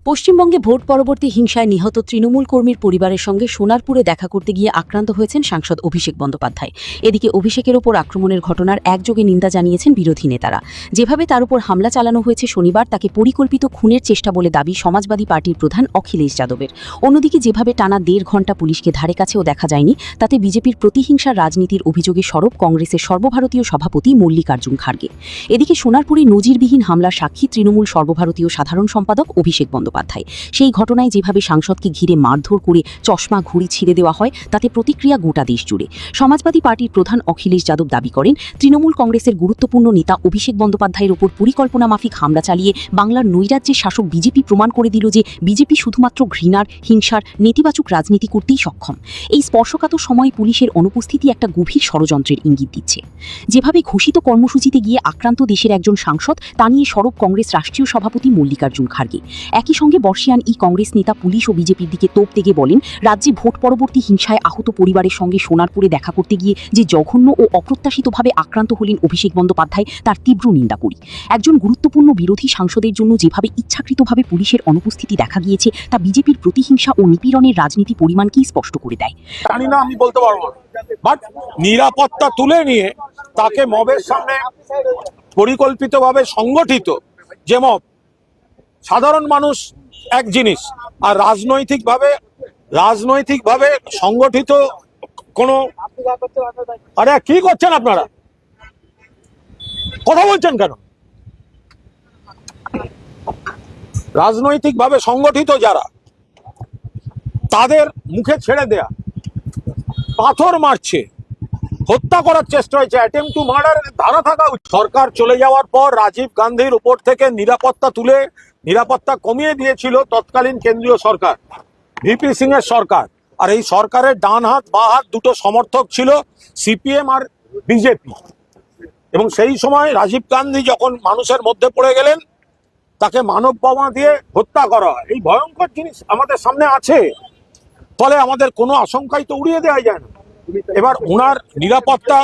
পশ্চিমবঙ্গে ভোট পরবর্তী হিংসায় নিহত তৃণমূল কর্মীর পরিবারের সঙ্গে সোনারপুরে দেখা করতে গিয়ে আক্রান্ত হয়েছেন সাংসদ অভিষেক বন্দ্যোপাধ্যায়। এদিকে অভিষেকের ওপর আক্রমণের ঘটনার একযোগে নিন্দা জানিয়েছেন বিরোধী নেতারা। যেভাবে তার উপর হামলা চালানো হয়েছে শনিবার, তাকে পরিকল্পিত খুনের চেষ্টা বলে দাবি সমাজবাদী পার্টির প্রধান অখিলেশ যাদবের। অন্যদিকে যেভাবে টানা 1.5 ঘণ্টা পুলিশকে ধারে কাছেও দেখা যায়নি, তাতে বিজেপির প্রতিহিংসার রাজনীতির অভিযোগে সরব কংগ্রেসের সর্বভারতীয় সভাপতি মল্লিকার্জুন খার্গে। এদিকে সোনারপুরে নজিরবিহীন হামলার সাক্ষী তৃণমূল সর্বভারতীয় সাধারণ সম্পাদক অভিষেক বন্দ্যোপাধ্যায়। সেই ঘটনায় যেভাবে সাংসদকে ঘিরে মারধর করে চশমা ঘুড়ি ছিঁড়ে দেওয়া হয়, তাতে প্রতিক্রিয়া গোটা দেশ জুড়ে। সমাজবাদী পার্টির প্রধান অখিলেশ যাদব দাবি করেন, তৃণমূল কংগ্রেসের গুরুত্বপূর্ণ নেতা অভিষেক বন্দ্যোপাধ্যায়ের ওপর পরিকল্পনা মাফিক হামলা চালিয়ে বাংলার নৈরাজ্যের শাসক বিজেপি প্রমাণ করে দিল যে বিজেপি শুধুমাত্র ঘৃণার, হিংসার, নেতিবাচক রাজনীতি করতেই সক্ষম। এই স্পর্শকাতর সময় পুলিশের অনুপস্থিতি একটা গভীর ষড়যন্ত্রের ইঙ্গিত দিচ্ছে। যেভাবে ঘোষিত কর্মসূচিতে গিয়ে আক্রান্ত দেশের একজন সাংসদ, তা নিয়ে সরব কংগ্রেস রাষ্ট্রীয় সভাপতি মল্লিকার্জুন খার্গে। একই সঙ্গে বর্ষিয়ান কংগ্রেস নেতা পুলিশ ও বিজেপির দিকে তোপ দেগে বলেন, রাজ্যে ভোট পরবর্তী হিংসায় আহত পরিবারের সঙ্গে সোনারপুরে দেখা করতে গিয়ে যে জঘন্য ও অপ্রত্যাশিতভাবে আক্রান্ত হলেন অভিষেক বন্দ্যোপাধ্যায়, তার তীব্র নিন্দা করি। একজন গুরুত্বপূর্ণ বিরোধী সাংসদের জন্য যেভাবে ইচ্ছাকৃতভাবে পুলিশের অনুপস্থিতি দেখা গিয়েছে, তা বিজেপির প্রতিহিংসা ও নিপীড়নের রাজনীতি পরিমাণকেই স্পষ্ট করে দেয়। জানি না, আমি বলতে পারবো না, বাট নিরাপত্তা তুলে নিয়ে তাকে মবের সামনে পরিকল্পিতভাবে সংগঠিত যে মব, সাধারণ মানুষ এক জিনিস, আর রাজনৈতিকভাবে সংগঠিত কোনো, আরে কি করছেন আপনারা, কথা বলছেন কেন? রাজনৈতিকভাবে সংগঠিত যারা, তাদের মুখে ছেড়ে দেয়া, পাথর মারছে, হত্যা করার চেষ্টা হয়েছে, অ্যাটেম্প টু মার্ডারের ধারা থাকা উচিত। সরকার চলে যাওয়ার পর রাজীব গান্ধীর উপর থেকে নিরাপত্তা কমিয়ে দিয়েছিল তৎকালীন কেন্দ্রীয় সরকার, ভিপি সিং এর সরকার। আর এই সরকারের ডান হাত বা হাত দুটো সমর্থক ছিল সিপিএম আর বিজেপি। এবং সেই সময় রাজীব গান্ধী যখন মানুষের মধ্যে পড়ে গেলেন, তাকে মানব বোমা দিয়ে হত্যা করা হয়। এই ভয়ঙ্কর জিনিস আমাদের সামনে আছে, ফলে আমাদের কোনো আশঙ্কাই তো উড়িয়ে দেওয়া যায় না। এবার ওনার নিরাপত্তা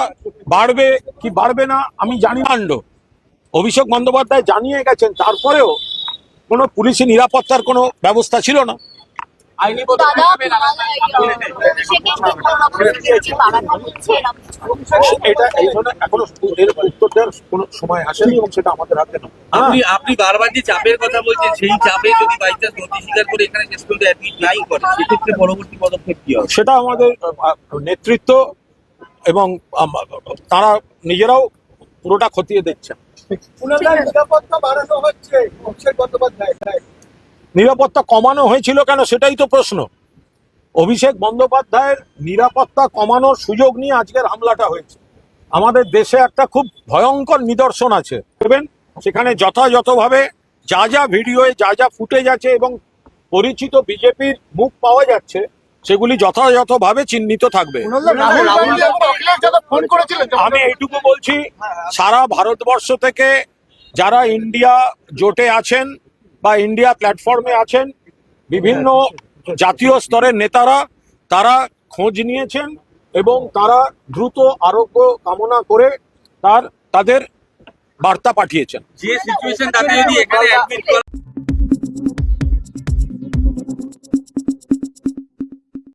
বাড়বে কি বাড়বে না আমি জানি না। অভিষেক বন্দ্যোপাধ্যায় জানিয়ে গেছেন, তারপরেও কোনো পুলিশি নিরাপত্তার কোনো ব্যবস্থা ছিল না। এটা এই জন্য এখনো এর উত্তর দেওয়ার কোনো সময় আসেনি এবং সেটা আমাদের হাতে না। আপনি বারবার যে চাপের কথা বলছেন, সেই চাপে যদি বাইচান্স নথি স্বীকার করে এখানে শেষ পর্যন্ত অ্যাডমিট নাই করে, সেক্ষেত্রে পরবর্তী পদক্ষেপ কি হবে? সেটা আমাদের নেতৃত্ব এবং তারা নিজেরাও পুরোটা খতিয়ে দেখছেন। নিরাপত্তা কমানো হয়েছিল কেন, সেটাই তো প্রশ্ন। অভিষেক বন্দ্যোপাধ্যায়ের নিরাপত্তা কমানোর সুযোগ নিয়ে আজকের হামলাটা হয়েছে। আমাদের দেশে একটা খুব ভয়ঙ্কর নিদর্শন আছে, দেখবেন সেখানে যথাযথভাবে যা যা ভিডিওয়ে যা যা ফুটেজ আছে এবং পরিচিত বিজেপির মুখ পাওয়া যাচ্ছে, সেগুলি যথাযথভাবে চিহ্নিত থাকবে। আমি এইটুকু বলছি, সারা ভারতবর্ষ থেকে যারা ইন্ডিয়া জোটে আছেন বা ইন্ডিয়া প্ল্যাটফর্মে আছেন, বিভিন্ন জাতীয় স্তরের নেতারা, তারা খোঁজ নিয়েছেন এবং তারা দ্রুত আরোগ্য কামনা করে তাদের বার্তা পাঠিয়েছেন। যে সিচুয়েশন, তাতে যদি এখানে অ্যাডমিট